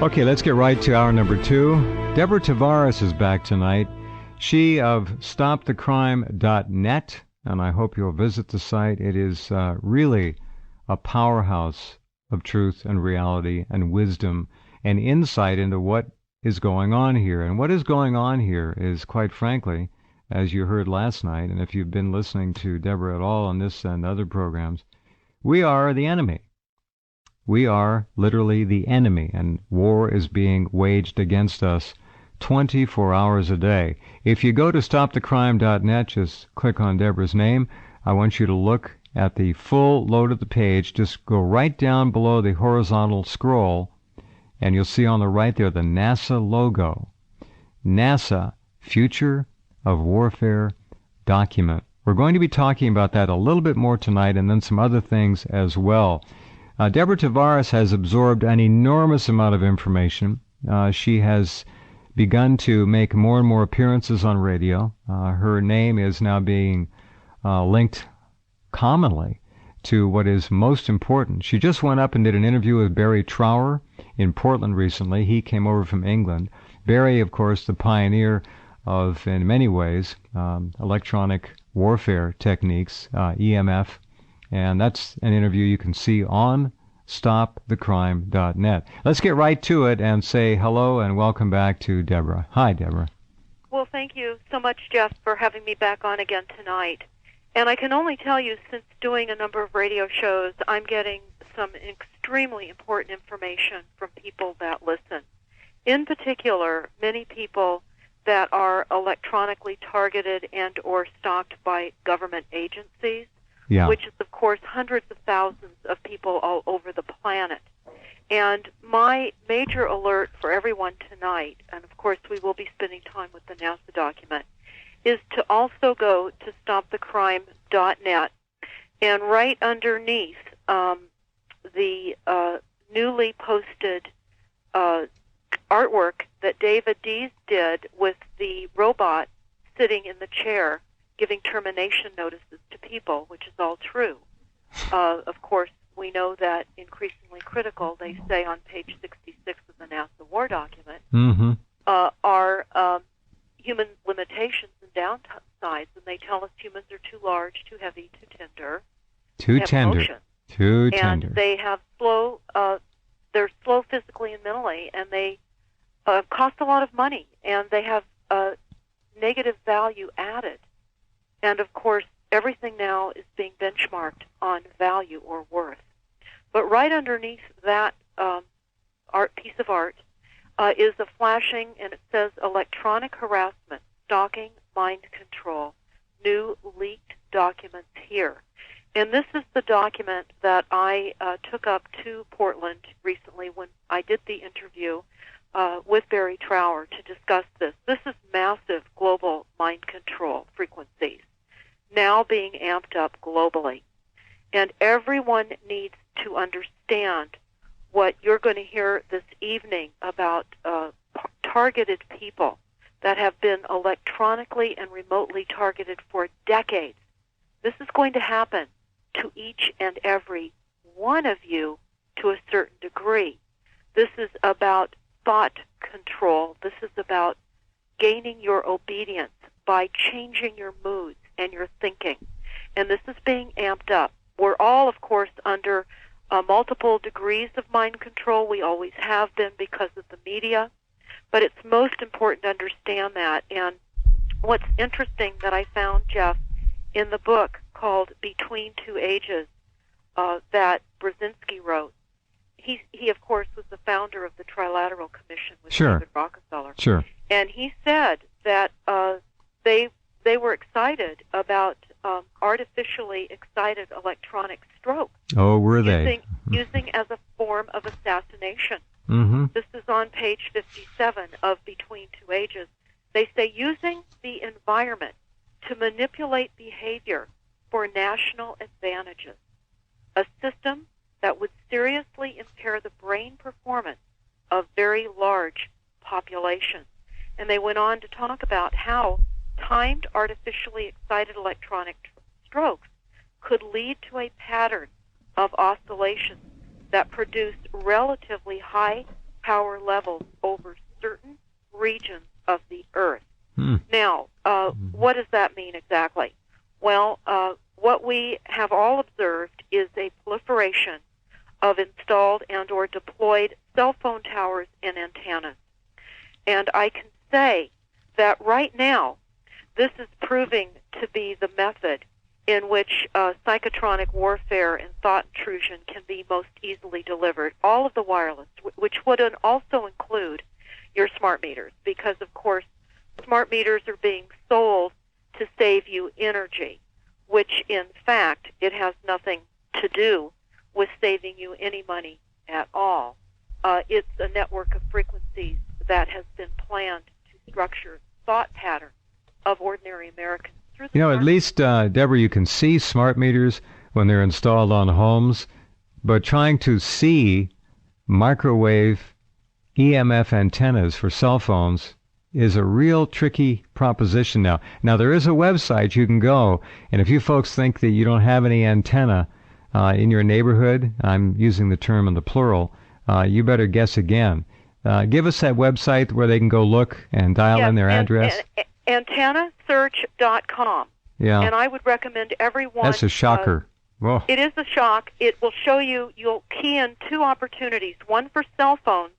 Okay, let's get right to hour number 2. Deborah Tavares is back tonight. She of stopthecrime.net, and I hope you'll visit the site. It is really a powerhouse of truth and reality and wisdom and insight into what is going on here. And what is going on here is, quite frankly, as you heard last night, and if you've been listening to Deborah at all on this and other programs, we are the enemy. We are literally the enemy, and war is being waged against us 24 hours a day. If you go to stopthecrime.net, just click on Deborah's name. I want you to look at the full load of the page. Just go right down below the horizontal scroll, and you'll see on the right there the NASA logo. NASA, Future of Warfare document. We're going to be talking about that a little bit more tonight, and then some other things as well. Deborah Tavares has absorbed an enormous amount of information. She has begun to make more and more appearances on radio. Her name is now being linked commonly to what is most important. She just went up and did an interview with Barry Trower in Portland recently. He came over from England. Barry, of course, the pioneer of, in many ways, electronic warfare techniques, EMF. And that's an interview you can see on stopthecrime.net. Let's get right to it and say hello and welcome back to Deborah. Hi, Deborah. Well, thank you so much, Jeff, for having me back on again tonight. And I can only tell you, since doing a number of radio shows, I'm getting some extremely important information from people that listen. In particular, many people that are electronically targeted and or stalked by government agencies. Yeah. Which is, of course, hundreds of thousands of people all over the planet. And my major alert for everyone tonight, and of course we will be spending time with the NASA document, is to also go to stopthecrime.net, and right underneath the newly posted artwork that David Dees did with the robot sitting in the chair giving termination notices to people, which is all true. Of course, we know that increasingly critical, they say on page 66 of the NASA war document, are human limitations and downsides, and they tell us humans are too large, too heavy, too tender. Too tender. Too and tender. They have they're slow physically and mentally, and they cost a lot of money, and they have negative value added. And, of course, everything now is being benchmarked on value or worth. But right underneath that piece of art is a flashing, and it says electronic harassment, stalking, mind control, new leaked documents here. And this is the document that I took up to Portland recently when I did the interview with Barry Trower to discuss this. This is massive global mind control frequencies now being amped up globally. And everyone needs to understand what you're going to hear this evening about targeted people that have been electronically and remotely targeted for decades. This is going to happen to each and every one of you to a certain degree. This is about thought control. This is about gaining your obedience by changing your moods and your thinking. And this is being amped up. We're all, of course, under multiple degrees of mind control. We always have been because of the media. But it's most important to understand that. And what's interesting that I found, Jeff, in the book called Between Two Ages that Brzezinski wrote, he of course, was the founder of the Trilateral Commission with David Rockefeller. Sure. And he said that they were excited about artificially excited electronic stroke. Oh, were they? Using as a form of assassination. Mm-hmm. This is on page 57 of Between Two Ages. They say using the environment to manipulate behavior for national advantages, a system that would seriously impair the brain performance of very large populations. And they went on to talk about how timed artificially excited electronic strokes could lead to a pattern of oscillations that produce relatively high power levels over certain regions of the Earth. Now, what does that mean exactly? Well, what we have all observed is a proliferation of installed and or deployed cell phone towers and antennas. And I can say that right now, this is proving to be the method in which psychotronic warfare and thought intrusion can be most easily delivered. All of the wireless, which would also include your smart meters, because, of course, smart meters are being sold to save you energy, which, in fact, it has nothing to do with saving you any money at all. It's a network of frequencies that has been planned to structure thought patterns of ordinary Americans. At least, Deborah, you can see smart meters when they're installed on homes, but trying to see microwave EMF antennas for cell phones is a real tricky proposition now. Now, there is a website you can go, and if you folks think that you don't have any antenna in your neighborhood, I'm using the term in the plural, you better guess again. Give us that website where they can go look and dial in their address. Antennasearch.com. Yeah. And I would recommend everyone... That's a shocker. Whoa. It is a shock. It will show you, you'll key in two opportunities, one for cell phone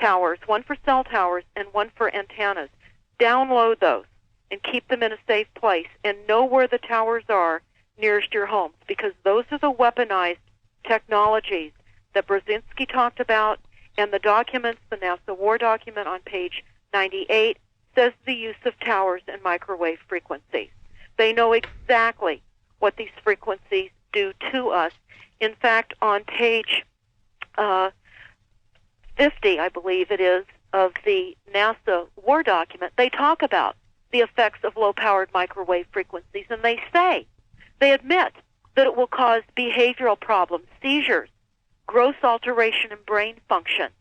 towers, one for cell towers, and one for antennas. Download those and keep them in a safe place and know where the towers are nearest your homes, because those are the weaponized technologies that Brzezinski talked about, and the documents, the NASA war document on page 98, says the use of towers and microwave frequencies. They know exactly what these frequencies do to us. In fact, on page 50, I believe it is, of the NASA war document, they talk about the effects of low-powered microwave frequencies, and they admit that it will cause behavioral problems, seizures, gross alteration in brain function,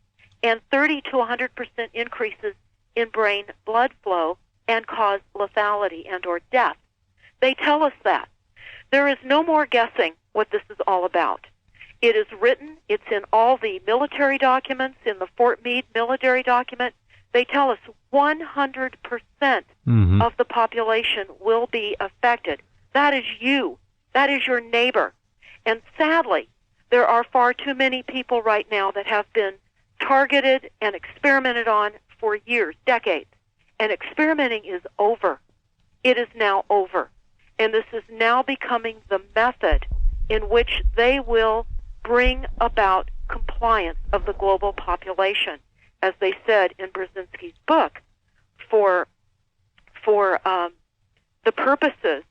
and 30 to 100% increases in brain blood flow, and cause lethality and or death. They tell us that. There is no more guessing what this is all about. It is written, it's in all the military documents, in the Fort Meade military document. They tell us 100% of the population will be affected. That is you. That is your neighbor. And sadly, there are far too many people right now that have been targeted and experimented on for years, decades. And experimenting is over. It is now over. And this is now becoming the method in which they will bring about compliance of the global population, as they said in Brzezinski's book, for the purposes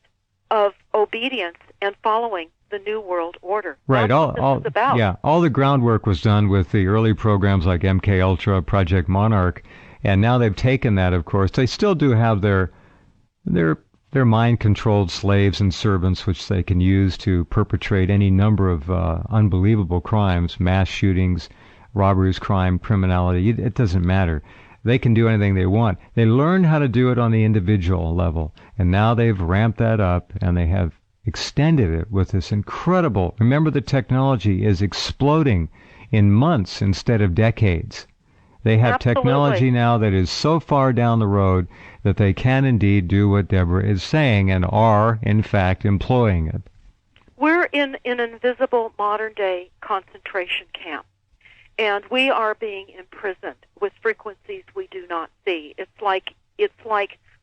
of obedience and following the New World Order. Right. That's what this is about. Yeah. All the groundwork was done with the early programs like MK Ultra, Project Monarch, and now they've taken that. Of course, they still do have their mind-controlled slaves and servants, which they can use to perpetrate any number of unbelievable crimes, mass shootings, robberies, crime, criminality. It doesn't matter. They can do anything they want. They learned how to do it on the individual level, and now they've ramped that up, and they have extended it with this incredible... Remember, the technology is exploding in months instead of decades. They have technology now that is so far down the road that they can indeed do what Deborah is saying and are, in fact, employing it. We're in an invisible modern-day concentration camp, and we are being imprisoned with frequencies we do not see. It's like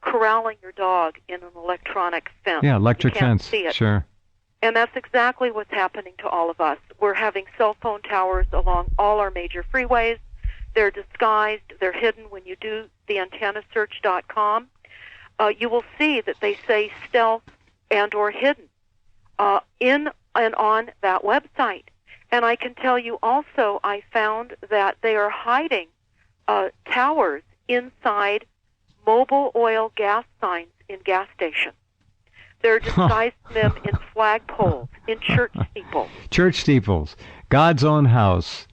corralling your dog in an electronic fence. Yeah, electric you can't fence, see it. Sure. And that's exactly what's happening to all of us. We're having cell phone towers along all our major freeways. They're disguised. They're hidden. When you do the antennasearch.com, you will see that they say stealth and or hidden in and on that website. And I can tell you also, I found that they are hiding towers inside mobile oil gas signs in gas stations. They're disguising them in flagpoles, in church steeples. Church steeples. God's own house.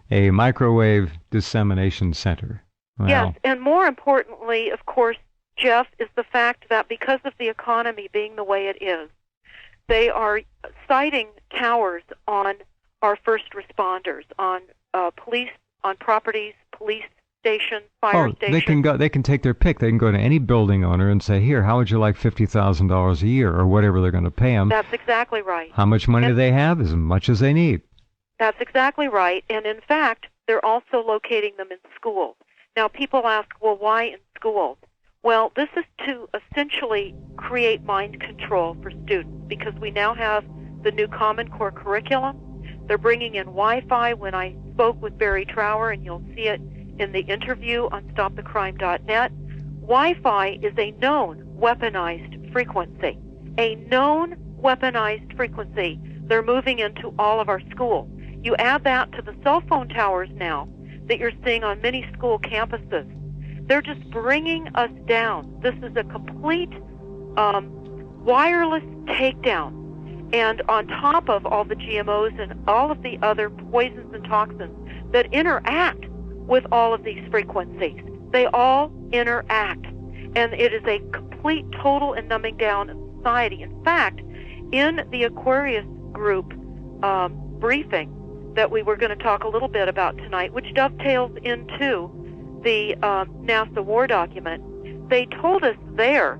A microwave dissemination center. Wow. Yes, and more importantly, of course, Jeff, is the fact that because of the economy being the way it is, they are siting towers on our first responders, on police, on properties, police stations, fire stations. They can take their pick. They can go to any building owner and say, here, how would you like $50,000 a year, or whatever they're going to pay them. That's exactly right. How much money do they have? As much as they need. That's exactly right. And in fact, they're also locating them in schools. Now, people ask, well, why in schools? Well, this is to essentially create mind control for students, because we now have the new Common Core curriculum. They're bringing in Wi-Fi. When I spoke with Barry Trower, and you'll see it in the interview on stopthecrime.net, Wi-Fi is a known weaponized frequency. A known weaponized frequency. They're moving into all of our schools. You add that to the cell phone towers now that you're seeing on many school campuses. They're just bringing us down. This is a complete wireless takedown. And on top of all the GMOs and all of the other poisons and toxins that interact with all of these frequencies, they all interact. And it is a complete, total, and numbing down of society. In fact, in the Aquarius group briefing that we were going to talk a little bit about tonight, which dovetails into the NASA war document, they told us there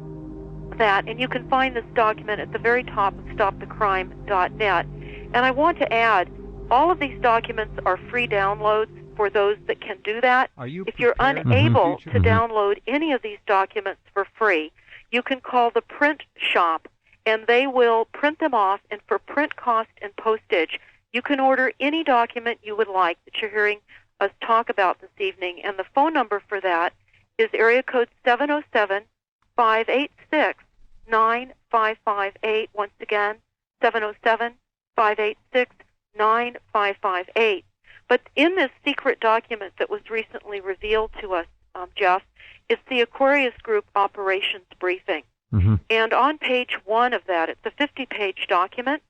that, and you can find this document at the very top of stopthecrime.net, and I want to add, all of these documents are free downloads for those that can do that. If you're unable to download any of these documents for free, you can call the print shop, and they will print them off, and for print cost and postage, you can order any document you would like that you're hearing us talk about this evening, and the phone number for that is area code 707-586-9558. Once again, 707-586-9558. But in this secret document that was recently revealed to us, Jeff, is the Aquarius Group Operations Briefing. And on page 1 of that, it's a 50-page document.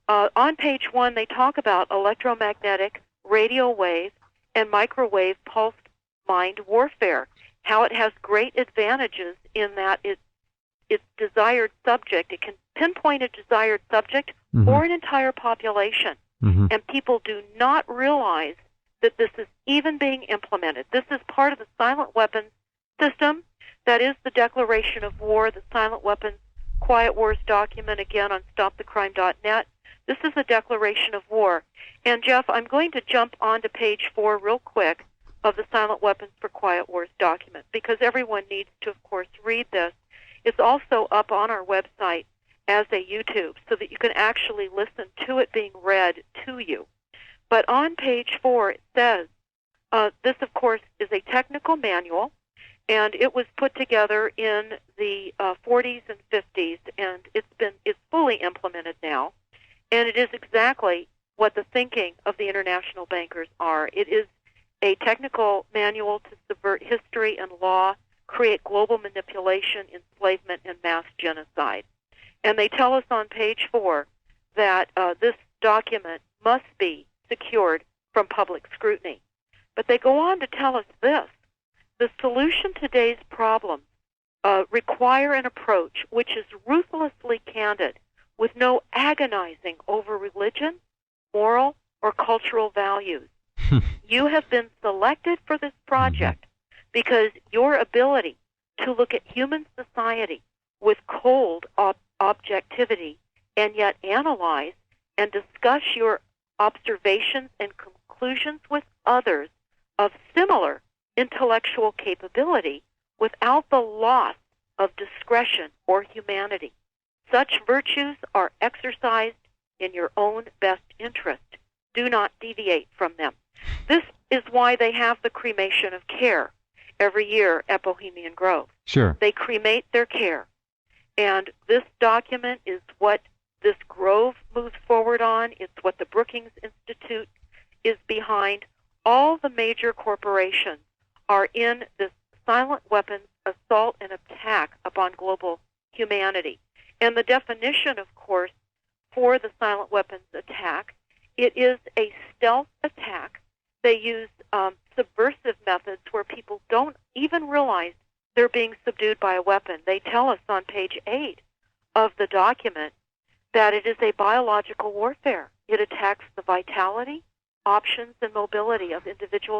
On page 1, they talk about electromagnetic, radio wave, and microwave pulsed mind warfare, how it has great advantages in that its desired subject, it can pinpoint a desired subject or an entire population. And people do not realize that this is even being implemented. This is part of the silent weapons system. That is the declaration of war, the silent weapons quiet wars document, again on stopthecrime.net. This is a declaration of war. And, Jeff, I'm going to jump onto page 4 real quick of the Silent Weapons for Quiet Wars document, because everyone needs to, of course, read this. It's also up on our website as a YouTube so that you can actually listen to it being read to you. But on page 4, it says, this, of course, is a technical manual, and it was put together in the 40s and 50s, and it's fully implemented now. And it is exactly what the thinking of the international bankers are. It is a technical manual to subvert history and law, create global manipulation, enslavement, and mass genocide. And they tell us on page 4 that this document must be secured from public scrutiny. But they go on to tell us this: the solution to today's problems require an approach which is ruthlessly candid, with no agonizing over religion, moral, or cultural values. You have been selected for this project because your ability to look at human society with cold objectivity and yet analyze and discuss your observations and conclusions with others of similar intellectual capability without the loss of discretion or humanity. Such virtues are exercised in your own best interest. Do not deviate from them. This is why they have the cremation of care every year at Bohemian Grove. Sure. They cremate their care. And this document is what this Grove moves forward on. It's what the Brookings Institute is behind. All the major corporations are in this silent weapons assault and attack upon global humanity. And the definition, of course, for the silent weapons attack, it is a stealth attack. They use subversive methods where people don't even realize they're being subdued by a weapon. They tell us on page 8 of the document that it is a biological warfare. It attacks the vitality, options, and mobility of individuals